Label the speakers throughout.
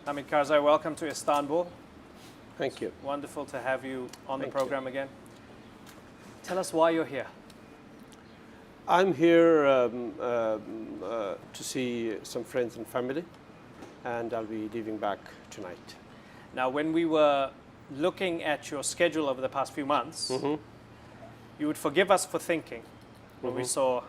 Speaker 1: Hamid Karzai, welcome to Istanbul.
Speaker 2: Thank you.
Speaker 1: Wonderful to have you on the
Speaker 2: Thank
Speaker 1: program again. Tell us why you're here.
Speaker 2: I'm here to see some friends and family, and I'll be leaving back tonight.
Speaker 1: Now, when we were looking at your schedule over the past few months, you would forgive us for thinking when we saw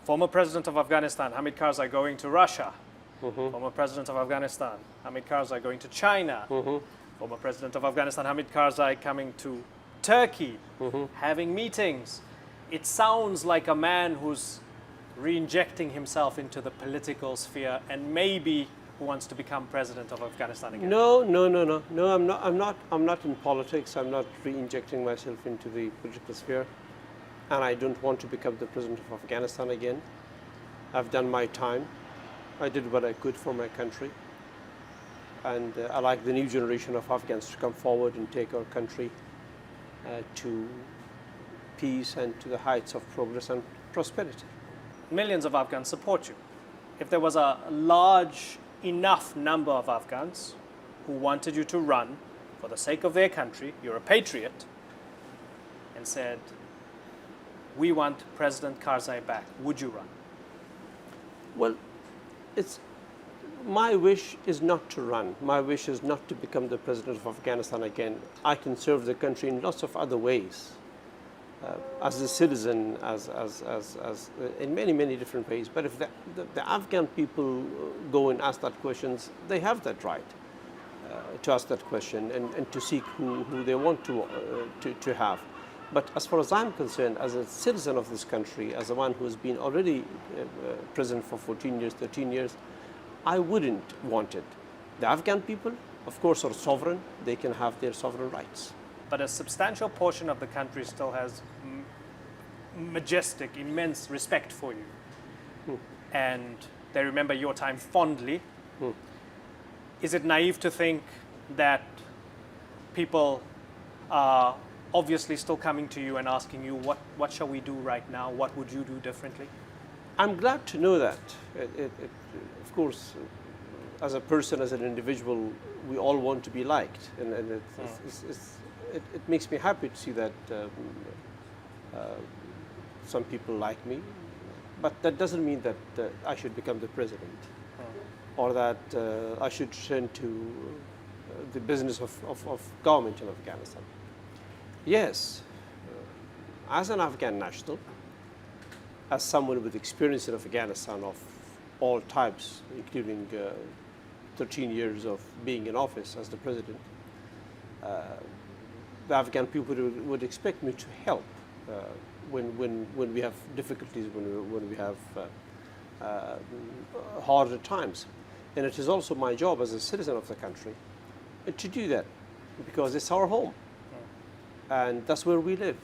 Speaker 1: former President of Afghanistan, Hamid Karzai, going to Russia, former President of Afghanistan, Hamid Karzai, going to China, former President of Afghanistan, Hamid Karzai, coming to Turkey, having meetings. It sounds like a man who's re-injecting himself into the political sphere and maybe who wants to become president of Afghanistan again.
Speaker 2: No. I'm not in politics. I'm not re-injecting myself into the political sphere, and I don't want to become the president of Afghanistan again. I've done my time. I did what I could for my country, and I like the new generation of Afghans to come forward and take our country to peace and to the heights of progress and prosperity.
Speaker 1: Millions of Afghans support you. If there was a large enough number of Afghans who wanted you to run for the sake of their country, you're a patriot, and said, we want President Karzai back, would you run?
Speaker 2: Well, my wish is not to run. My wish is not to become the president of Afghanistan again. I can serve the country in lots of other ways. As a citizen, in many different ways. But if the Afghan people go and ask that questions, they have that right to ask that question and to seek who they want to have. But as far as I'm concerned, as a citizen of this country, as a one who's been already president for 14 years, 13 years, I wouldn't want it. The Afghan people, of course, are sovereign. They can have their sovereign rights.
Speaker 1: But a substantial portion of the country still has majestic, immense respect for you. And they remember your time fondly. Is it naive to think that people are obviously still coming to you and asking you, what shall we do right now? What would you do differently?
Speaker 2: I'm glad to know that. Of course, as a person, as an individual, we all want to be liked. And it makes me happy to see that some people like me, but that doesn't mean that I should become the president or that I should turn to the business of government in Afghanistan. Yes, as an Afghan national, as someone with experience in Afghanistan of all types, including 13 years of being in office as the president, the Afghan people would expect me to help when we have difficulties, when we have harder times. And it is also my job as a citizen of the country to do that, because it's our home. And that's where we live.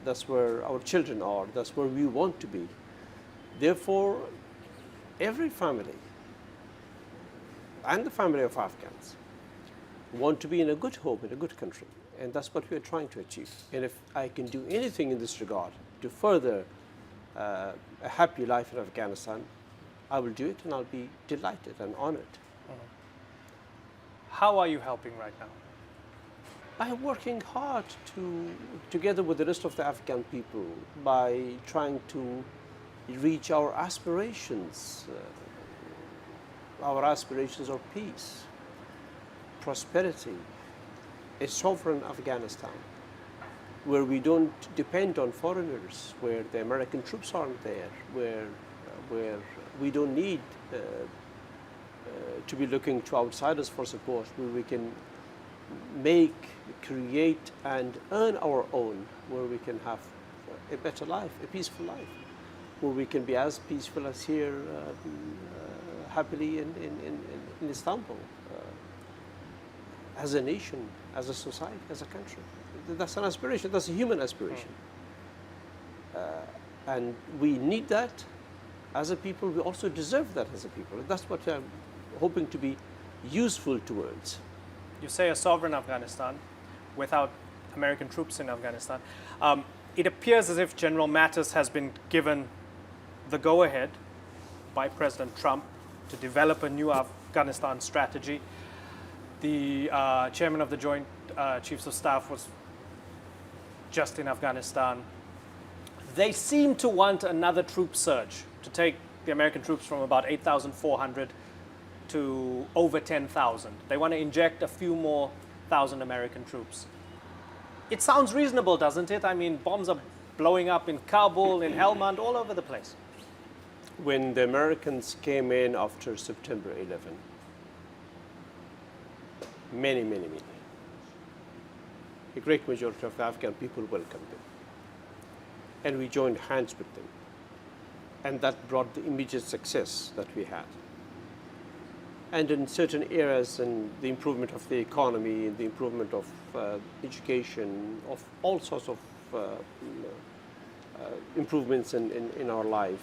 Speaker 2: That's where our children are. That's where we want to be. Therefore, every family, and the family of Afghans, want to be in a good home, in a good country. And that's what we are trying to achieve. And if I can do anything in this regard to further a happy life in Afghanistan, I will do it, and I'll be delighted and honored.
Speaker 1: How are you helping right now?
Speaker 2: I'm working hard together with the rest of the Afghan people, by trying to reach our aspirations. Our aspirations are peace, prosperity, a sovereign Afghanistan, where we don't depend on foreigners, where the American troops aren't there, where we don't need to be looking to outsiders for support, where we can make, create, and earn our own, where we can have a better life, a peaceful life, where we can be as peaceful as here, happily in Istanbul, as a nation, as a society, as a country. That's an aspiration, that's a human aspiration. And we need that as a people, we also deserve that as a people. That's what I'm hoping to be useful towards.
Speaker 1: You say a sovereign Afghanistan without American troops in Afghanistan. It appears as if General Mattis has been given the go-ahead by President Trump to develop a new Afghanistan strategy. The chairman of the Joint Chiefs of Staff was just in Afghanistan. They seem to want another troop surge to take the American troops from about 8,400 to over 10,000. They want to inject a few more thousand American troops. It sounds reasonable, doesn't it? I mean, bombs are blowing up in Kabul, in Helmand, all over the place.
Speaker 2: When the Americans came in after September 11, many, a great majority of the Afghan people welcomed them. And we joined hands with them. And that brought the immediate success that we had. And in certain areas, in the improvement of the economy, in the improvement of education, of all sorts of improvements in our life,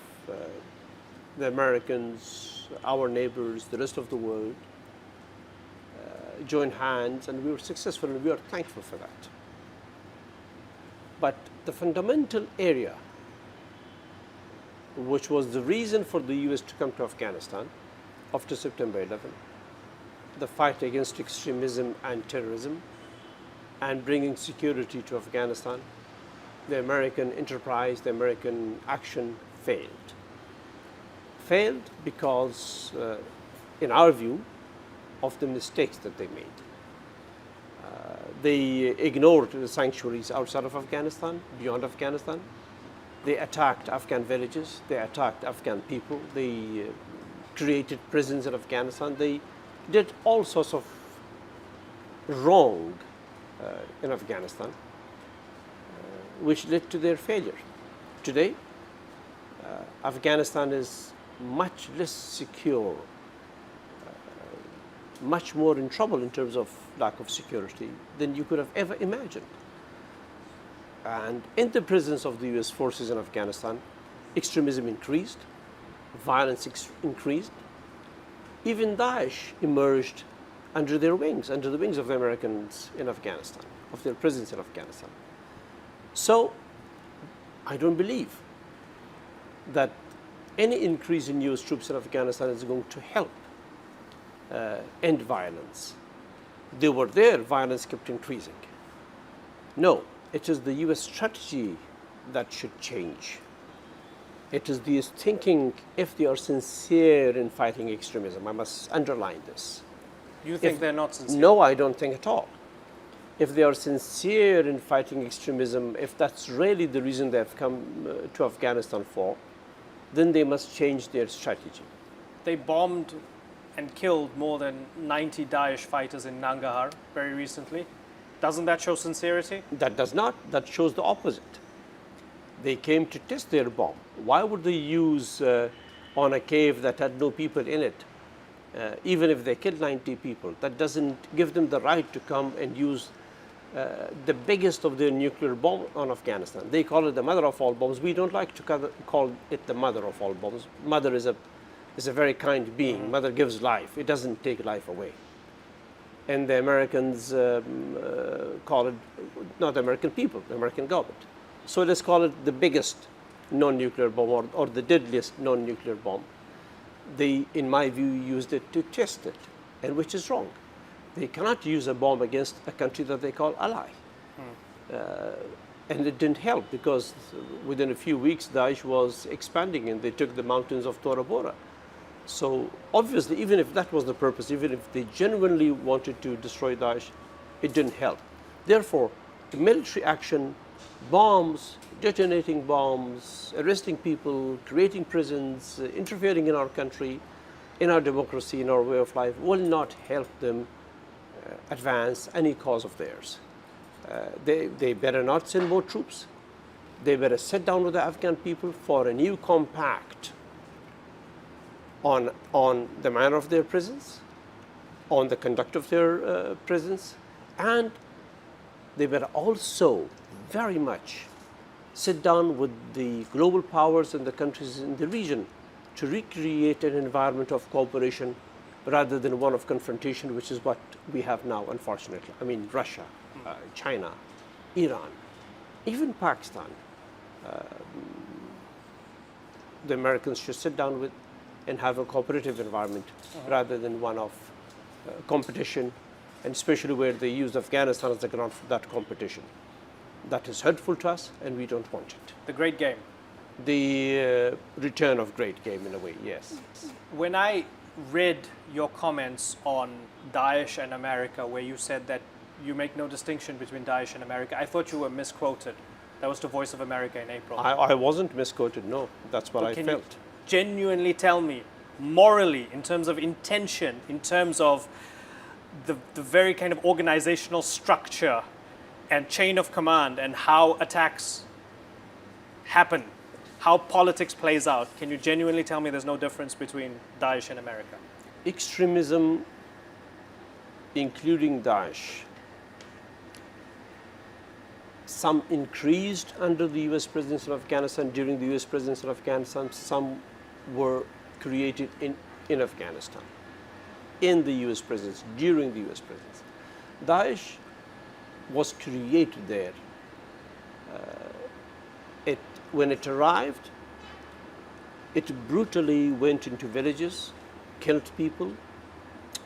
Speaker 2: the Americans, our neighbors, the rest of the world joined hands, and we were successful, and we are thankful for that. But the fundamental area, which was the reason for the US to come to Afghanistan after September 11, the fight against extremism and terrorism and bringing security to Afghanistan, the American enterprise, the American action failed. Failed because, in our view, of the mistakes that they made. They ignored the sanctuaries outside of Afghanistan, beyond Afghanistan. They attacked Afghan villages. They attacked Afghan people. They created prisons in Afghanistan. They did all sorts of wrong in Afghanistan, which led to their failure. Today, Afghanistan is much less secure, much more in trouble in terms of lack of security than you could have ever imagined. And in the presence of the US forces in Afghanistan, extremism increased, violence increased. Even Daesh emerged under their wings, under the wings of the Americans in Afghanistan, of their presence in Afghanistan. So I don't believe that any increase in US troops in Afghanistan is going to help end violence. They were there, violence kept increasing. No, it is the US strategy that should change. It is the US thinking, if they are sincere in fighting extremism. I must underline this.
Speaker 1: You think they're not sincere?
Speaker 2: No, I don't think at all. If they are sincere in fighting extremism, if that's really the reason they have come to Afghanistan for, then they must change their strategy.
Speaker 1: They bombed and killed more than 90 Daesh fighters in Nangarhar very recently. Doesn't that show sincerity?
Speaker 2: That does not. That shows the opposite. They came to test their bomb. Why would they use on a cave that had no people in it, even if they killed 90 people? That doesn't give them the right to come and use the biggest of their nuclear bomb on Afghanistan. They call it the mother of all bombs. We don't like to call it the mother of all bombs. Mother is a very kind being. Mm-hmm. Mother gives life. It doesn't take life away. And the Americans call it, not the American people, the American government. So let's call it the biggest non-nuclear bomb or the deadliest non-nuclear bomb. They, in my view, used it to test it, and which is wrong. They cannot use a bomb against a country that they call ally. And it didn't help because within a few weeks, Daesh was expanding and they took the mountains of Tora Bora. So obviously, even if that was the purpose, even if they genuinely wanted to destroy Daesh, it didn't help. Therefore, the military action, bombs, detonating bombs, arresting people, creating prisons, interfering in our country, in our democracy, in our way of life, will not help them advance any cause of theirs. They better not send more troops. They better sit down with the Afghan people for a new compact on the manner of their prisons, on the conduct of their prisons, and they better also very much sit down with the global powers and the countries in the region to recreate an environment of cooperation rather than one of confrontation, which is what we have now, unfortunately. I mean, Russia, China, Iran, even Pakistan. The Americans should sit down with and have a cooperative environment rather than one of competition, and especially where they use Afghanistan as the ground for that competition. That is hurtful to us, and we don't want it.
Speaker 1: The great game.
Speaker 2: The return of great game, in a way, yes.
Speaker 1: When I read your comments on Daesh and America, where you said that you make no distinction between Daesh and America, I thought you were misquoted. That was the Voice of America in April.
Speaker 2: I wasn't misquoted, no. That's what I
Speaker 1: Can
Speaker 2: felt.
Speaker 1: you genuinely tell me, morally, in terms of intention, in terms of the very kind of organizational structure and chain of command and how attacks happen, how politics plays out, can you genuinely tell me there's no difference between Daesh and America?
Speaker 2: Extremism, including Daesh, some increased under the US presidency of Afghanistan, during the US presidency of Afghanistan, some were created in Afghanistan, in the US presidency, during the US presidency. Daesh was created there. When it arrived, it brutally went into villages, killed people,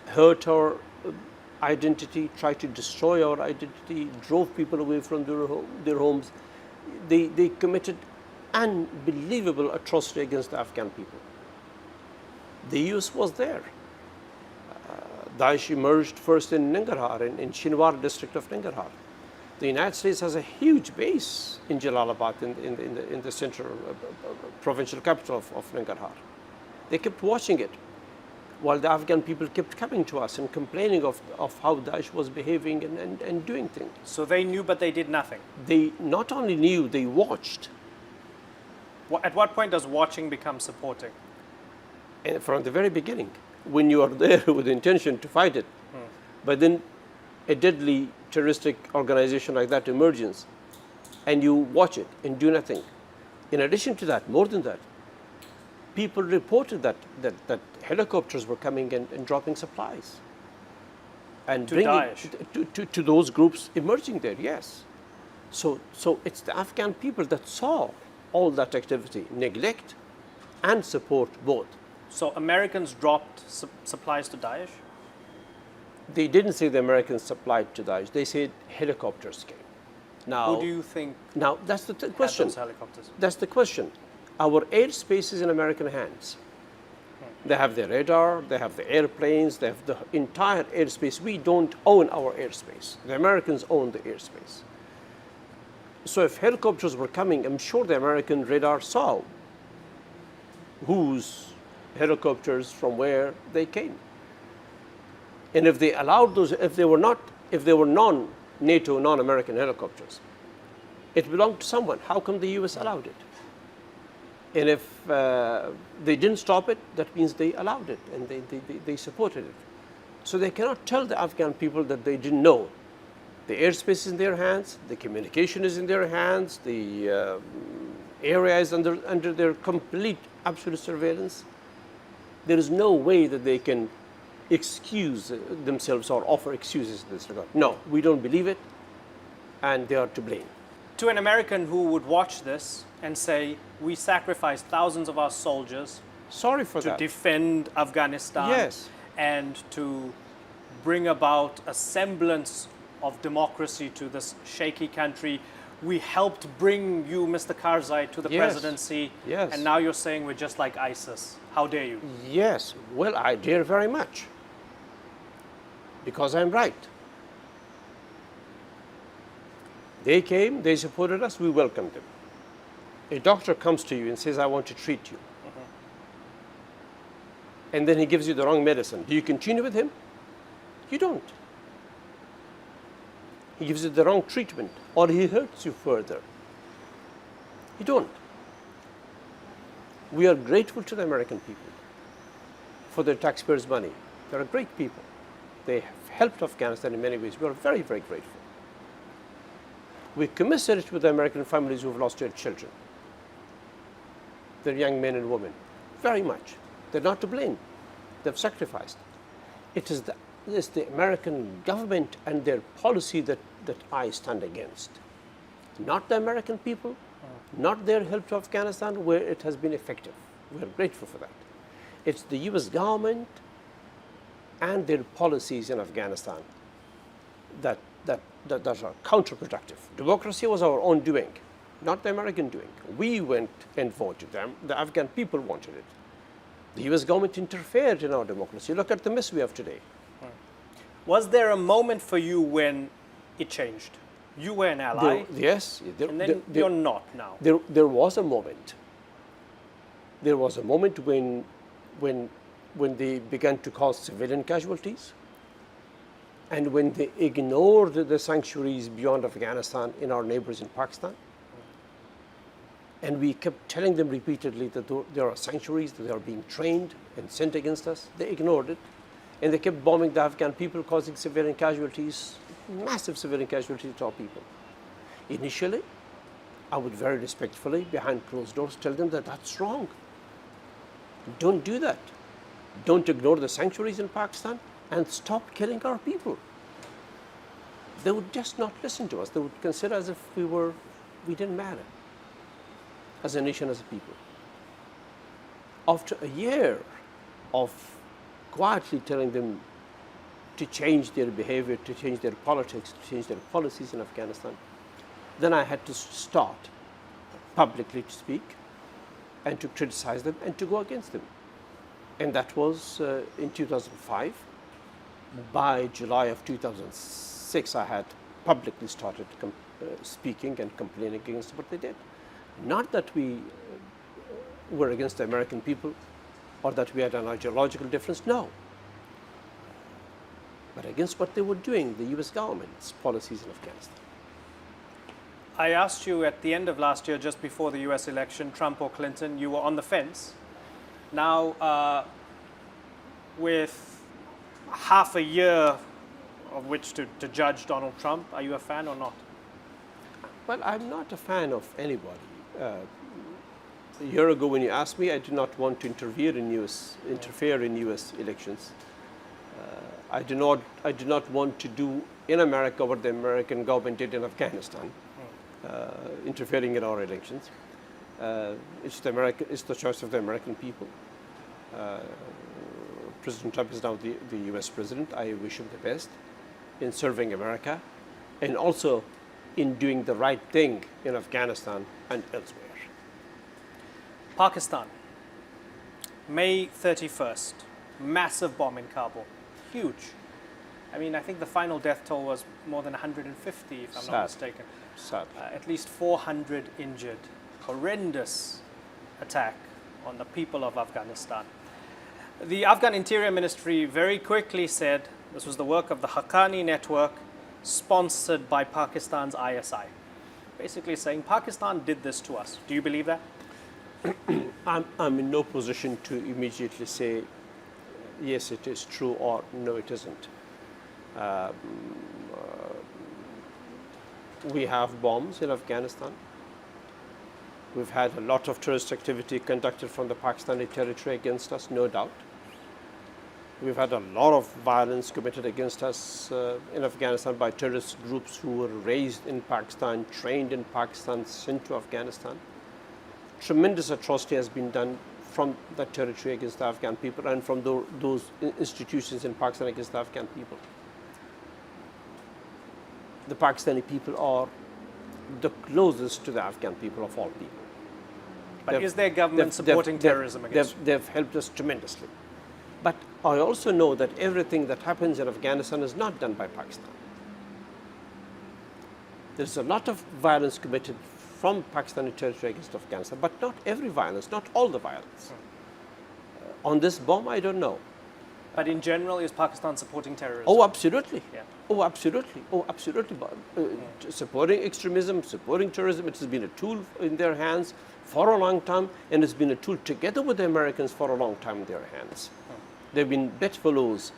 Speaker 2: hurt our identity, tried to destroy our identity, drove people away from their homes. They committed unbelievable atrocity against the Afghan people. The US was there. Daesh emerged first in Nangarhar, in Shinwar district of Nangarhar. The United States has a huge base in Jalalabad, in the central provincial capital of Nangarhar. They kept watching it, while the Afghan people kept coming to us and complaining of how Daesh was behaving and doing things.
Speaker 1: So they knew, but they did nothing.
Speaker 2: They not only knew, they watched.
Speaker 1: At what point does watching become supporting?
Speaker 2: And from the very beginning, when you are there with the intention to fight it, but then a deadly terroristic organization like that emerges, and you watch it and do nothing. In addition to that, more than that, people reported that helicopters were coming and dropping supplies and
Speaker 1: To
Speaker 2: bringing
Speaker 1: Daesh.
Speaker 2: to those groups emerging there. Yes, so it's the Afghan people that saw all that activity, neglect and support both.
Speaker 1: So Americans dropped supplies to Daesh?
Speaker 2: They didn't say the Americans supplied to Daesh. They said helicopters came. Now,
Speaker 1: Who do you think
Speaker 2: now that's the
Speaker 1: had
Speaker 2: question.
Speaker 1: those helicopters?
Speaker 2: That's the question. Our airspace is in American hands. They have the radar, they have the airplanes, they have the entire airspace. We don't own our airspace. The Americans own the airspace. So if helicopters were coming, I'm sure the American radar saw whose helicopters, from where they came. And if they allowed those, if they were non-NATO, non-American helicopters, it belonged to someone. How come the US allowed it? And if they didn't stop it, that means they allowed it and they supported it. So they cannot tell the Afghan people that they didn't know. The airspace is in their hands, the communication is in their hands, the area is under their complete, absolute surveillance. There is no way that they can excuse themselves or offer excuses in this regard. No, we don't believe it, and they are to blame.
Speaker 1: To an American who would watch this and say, we sacrificed thousands of our soldiers
Speaker 2: Sorry for
Speaker 1: to
Speaker 2: that.
Speaker 1: defend Afghanistan
Speaker 2: Yes.
Speaker 1: and to bring about a semblance of democracy to this shaky country. We helped bring you, Mr. Karzai, to the
Speaker 2: Yes.
Speaker 1: presidency,
Speaker 2: Yes.
Speaker 1: and now you're saying we're just like ISIS. How dare you?
Speaker 2: Yes, well, I dare very much, because I'm right. They came, they supported us, we welcomed them. A doctor comes to you and says, I want to treat you. And then he gives you the wrong medicine. Do you continue with him? You don't. He gives you the wrong treatment, or he hurts you further. You don't. We are grateful to the American people for their taxpayers' money. They're great people. They have helped Afghanistan in many ways. We are very, very grateful. We commiserate with the American families who have lost their children, their young men and women, very much. They're not to blame. They've sacrificed. It is the American government and their policy that I stand against. Not the American people, not their help to Afghanistan, where it has been effective. We are grateful for that. It's the US government and their policies in Afghanistan that are counterproductive. Democracy was our own doing, not the American doing. We went and voted them. The Afghan people wanted it. The US government interfered in our democracy. Look at the mess we have today.
Speaker 1: Was there a moment for you when it changed? You were an ally,
Speaker 2: Yes.
Speaker 1: and then you're not now.
Speaker 2: There was a moment. There was a moment when they began to cause civilian casualties, and when they ignored the sanctuaries beyond Afghanistan in our neighbors in Pakistan. And we kept telling them repeatedly that there are sanctuaries, that they are being trained and sent against us. They ignored it. And they kept bombing the Afghan people, causing civilian casualties, massive civilian casualties to our people. Initially, I would very respectfully, behind closed doors, tell them that that's wrong. Don't do that. Don't ignore the sanctuaries in Pakistan and stop killing our people. They would just not listen to us. They would consider as if we didn't matter as a nation, as a people. After a year of quietly telling them to change their behavior, to change their politics, to change their policies in Afghanistan, then I had to start publicly to speak and to criticize them and to go against them. And that was in 2005. By July of 2006, I had publicly started speaking and complaining against what they did. Not that we were against the American people or that we had an ideological difference, no. But against what they were doing, the US government's policies in Afghanistan.
Speaker 1: I asked you at the end of last year, just before the US election, Trump or Clinton, you were on the fence. Now, with half a year of which to judge Donald Trump, are you a fan or not?
Speaker 2: Well, I'm not a fan of anybody. A year ago, when you asked me, I did not want to interfere in U.S. elections. I did not want to do in America what the American government did in Afghanistan, interfering in our elections. It's the choice of the American people. President Trump is now the U.S. president. I wish him the best in serving America, and also in doing the right thing in Afghanistan and elsewhere.
Speaker 1: Pakistan, May 31st, massive bomb in Kabul, huge. I mean, I think the final death toll was more than 150, if I'm not mistaken.
Speaker 2: Sad.
Speaker 1: At least 400 injured. Horrendous attack on the people of Afghanistan. The Afghan Interior Ministry very quickly said this was the work of the Haqqani network, sponsored by Pakistan's ISI. Basically saying Pakistan did this to us. Do you believe that?
Speaker 2: I'm in no position to immediately say yes, it is true, or no, it isn't. We have bombs in Afghanistan. We've had a lot of terrorist activity conducted from the Pakistani territory against us, no doubt. We've had a lot of violence committed against us in Afghanistan by terrorist groups who were raised in Pakistan, trained in Pakistan, sent to Afghanistan. Tremendous atrocity has been done from that territory against the Afghan people and from those institutions in Pakistan against the Afghan people. The Pakistani people are the closest to the Afghan people of all people.
Speaker 1: But is their government supporting terrorism against you?
Speaker 2: They've helped us tremendously. But I also know that everything that happens in Afghanistan is not done by Pakistan. There's a lot of violence committed from Pakistani territory against Afghanistan, but not every violence, not all the violence. On this bomb, I don't know.
Speaker 1: But in general, is Pakistan supporting terrorism?
Speaker 2: Oh, absolutely.
Speaker 1: Yeah.
Speaker 2: Oh, absolutely. Oh, absolutely. Supporting extremism, supporting terrorism, it has been a tool in their hands for a long time, and it's been a tool together with the Americans for a long time in their hands. They've been bedfellows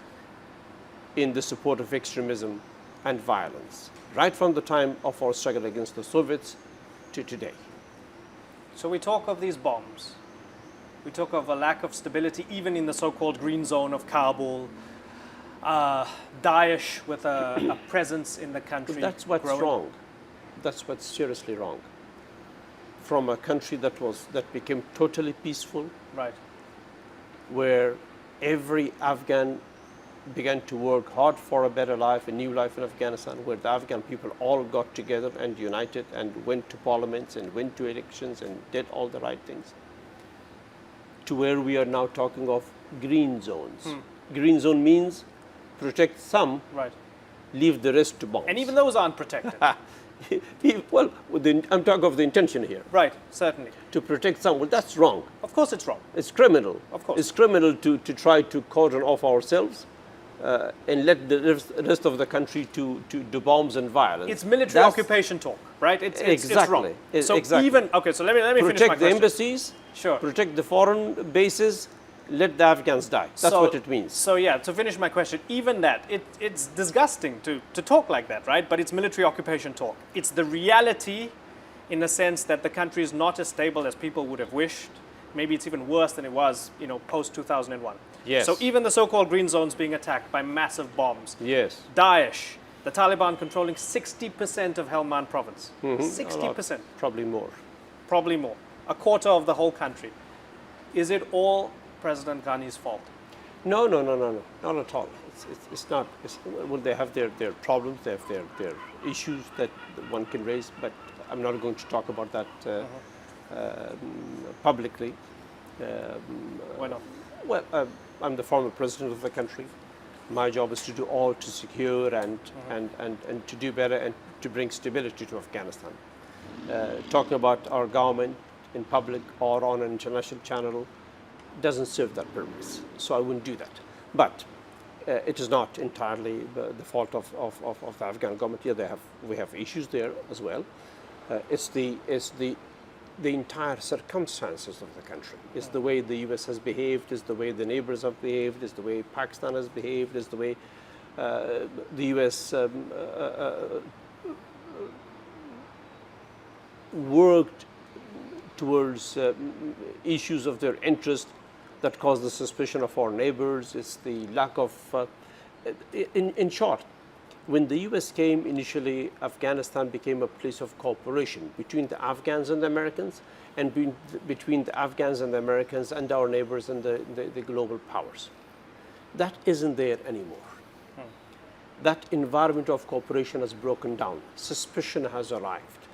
Speaker 2: in the support of extremism and violence, right from the time of our struggle against the Soviets to today.
Speaker 1: So we talk of these bombs. We talk of a lack of stability even in the so-called green zone of Kabul. Daesh with a presence in the country.
Speaker 2: That's what's wrong. That's what's seriously wrong. From a country that became totally peaceful,
Speaker 1: right,
Speaker 2: where every Afghan began to work hard for a better life, a new life in Afghanistan, where the Afghan people all got together and united and went to parliaments and went to elections and did all the right things, to where we are now talking of green zones. Green zone means protect some,
Speaker 1: Right.
Speaker 2: leave the rest to bombs.
Speaker 1: And even those aren't protected.
Speaker 2: Well, I'm talking of the intention here.
Speaker 1: Right, certainly.
Speaker 2: To protect some, well, that's wrong.
Speaker 1: Of course it's wrong.
Speaker 2: It's criminal.
Speaker 1: Of course.
Speaker 2: It's criminal to try to cordon off ourselves and let the rest of the country to bombs and violence.
Speaker 1: It's military
Speaker 2: That's-
Speaker 1: occupation talk, right? It's
Speaker 2: Exactly.
Speaker 1: wrong. So
Speaker 2: Exactly.
Speaker 1: even, okay, so let me finish my
Speaker 2: Protect the
Speaker 1: question.
Speaker 2: embassies,
Speaker 1: Sure.
Speaker 2: protect the foreign bases, let the Afghans die. That's what it means.
Speaker 1: So yeah, to finish my question, even that, it's disgusting to talk like that, right? But it's military occupation talk. It's the reality in the sense that the country is not as stable as people would have wished. Maybe it's even worse than it was, post-2001.
Speaker 2: Yes.
Speaker 1: So even the so-called green zones being attacked by massive bombs.
Speaker 2: Yes.
Speaker 1: Daesh, the Taliban controlling 60% of Helmand province.
Speaker 2: A lot.
Speaker 1: 60%,
Speaker 2: Probably more.
Speaker 1: probably more. A quarter of the whole country. Is it all President Ghani's fault?
Speaker 2: No, not at all. It's not. Well, they have their problems, they have their issues that one can raise, but I'm not going to talk about that publicly.
Speaker 1: Why not?
Speaker 2: Well, I'm the former president of the country. My job is to do all to secure and to do better and to bring stability to Afghanistan. Talking about our government in public or on an international channel doesn't serve that purpose, so I wouldn't do that. But it is not entirely the fault of the Afghan government. Yeah, we have issues there as well. It's the entire circumstances of the country. It's the way the U.S. has behaved, it's the way the neighbors have behaved, it's the way Pakistan has behaved, it's the way the U.S. Worked towards issues of their interest that caused the suspicion of our neighbors. It's the lack of, in short, when the U.S. came initially, Afghanistan became a place of cooperation between the Afghans and the Americans, and between the Afghans and the Americans and our neighbors and the global powers. That isn't there anymore. That environment of cooperation has broken down. Suspicion has arrived.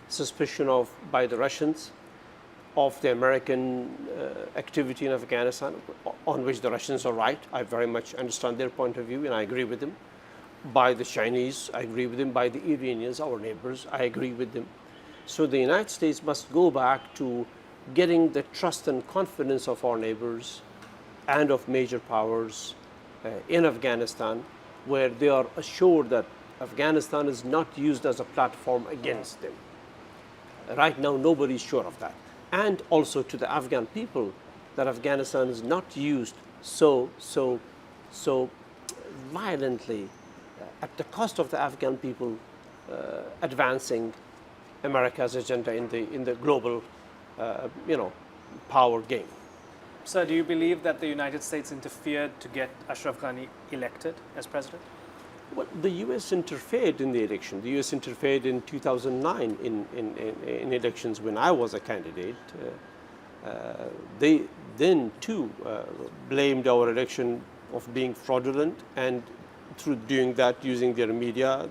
Speaker 2: Suspicion by the Russians of the American activity in Afghanistan, on which the Russians are right. I very much understand their point of view and I agree with them. By the Chinese, I agree with them. By the Iranians, our neighbors, I agree with them. So the United States must go back to getting the trust and confidence of our neighbors and of major powers in Afghanistan, where they are assured that Afghanistan is not used as a platform against them. Right now, nobody is sure of that. And also to the Afghan people, that Afghanistan is not used so violently at the cost of the Afghan people advancing America's agenda in the global, power game.
Speaker 1: Sir, do you believe that the United States interfered to get Ashraf Ghani elected as president?
Speaker 2: Well, the U.S. interfered in the election. The U.S. interfered in 2009 in elections when I was a candidate. They then, too, blamed our election of being fraudulent, and through doing that, using their media,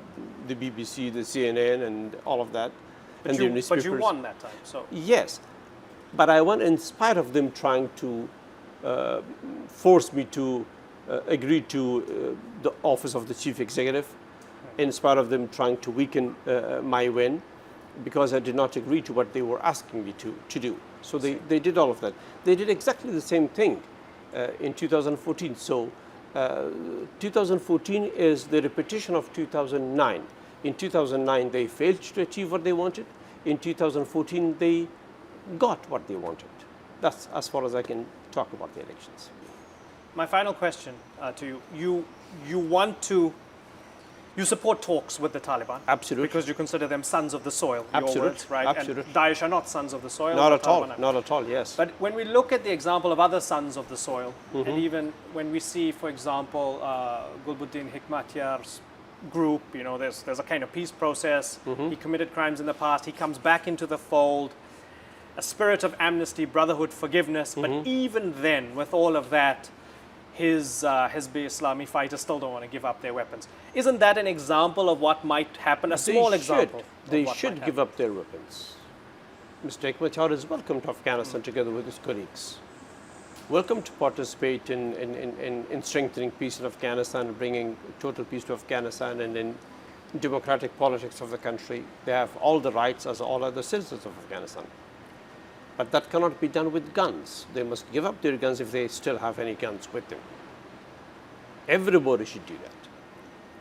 Speaker 2: the BBC, the CNN, and all of that, and their newspapers.
Speaker 1: But you won that time, so.
Speaker 2: Yes, but I won in spite of them trying to force me to agree to the office of the chief executive, in spite of them trying to weaken my win, because I did not agree to what they were asking me to do. So they did all of that. They did exactly the same thing in 2014. So 2014 is the repetition of 2009. In 2009, they failed to achieve what they wanted. In 2014, they got what they wanted. That's as far as I can talk about the elections.
Speaker 1: My final question to you: you support talks with the Taliban?
Speaker 2: Absolutely.
Speaker 1: Because you consider them sons of the soil.
Speaker 2: Absolutely.
Speaker 1: Your words, right?
Speaker 2: Absolutely.
Speaker 1: And Daesh are not sons of the soil.
Speaker 2: Not
Speaker 1: the
Speaker 2: at all.
Speaker 1: Taliban are.
Speaker 2: Not at all. Yes.
Speaker 1: But when we look at the example of other sons of the soil, and even when we see, for example, Gulbuddin Hekmatyar's group, there's a kind of peace process. He committed crimes in the past. He comes back into the fold. a spirit of amnesty, brotherhood, forgiveness. But even then, with all of that, his Hizb Islami fighters still don't want to give up their weapons. Isn't that an example of what might happen? A small example.
Speaker 2: They should give up their weapons. Mr. Hikmatyar is welcome to Afghanistan together with his colleagues. Welcome to participate in strengthening peace in Afghanistan and bringing total peace to Afghanistan and in democratic politics of the country. They have all the rights as all other citizens of Afghanistan. But that cannot be done with guns. They must give up their guns if they still have any guns with them. Everybody should do that.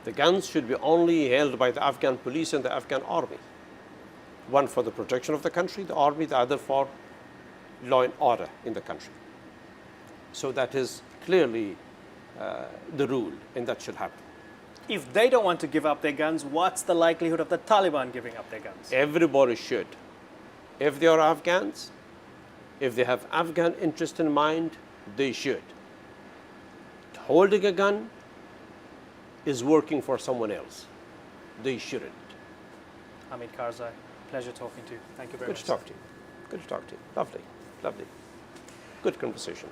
Speaker 2: The guns should be only held by the Afghan police and the Afghan army. One for the protection of the country, the army, the other for law and order in the country. So that is clearly the rule, and that should happen.
Speaker 1: If they don't want to give up their guns, what's the likelihood of the Taliban giving up their guns?
Speaker 2: Everybody should. If they are Afghans, if they have Afghan interest in mind, they should. Holding a gun is working for someone else. They shouldn't.
Speaker 1: Hamid Karzai, pleasure talking to you. Thank you very
Speaker 2: Good
Speaker 1: much.
Speaker 2: to talk to you. Good to talk to you. Lovely, lovely. Good conversation.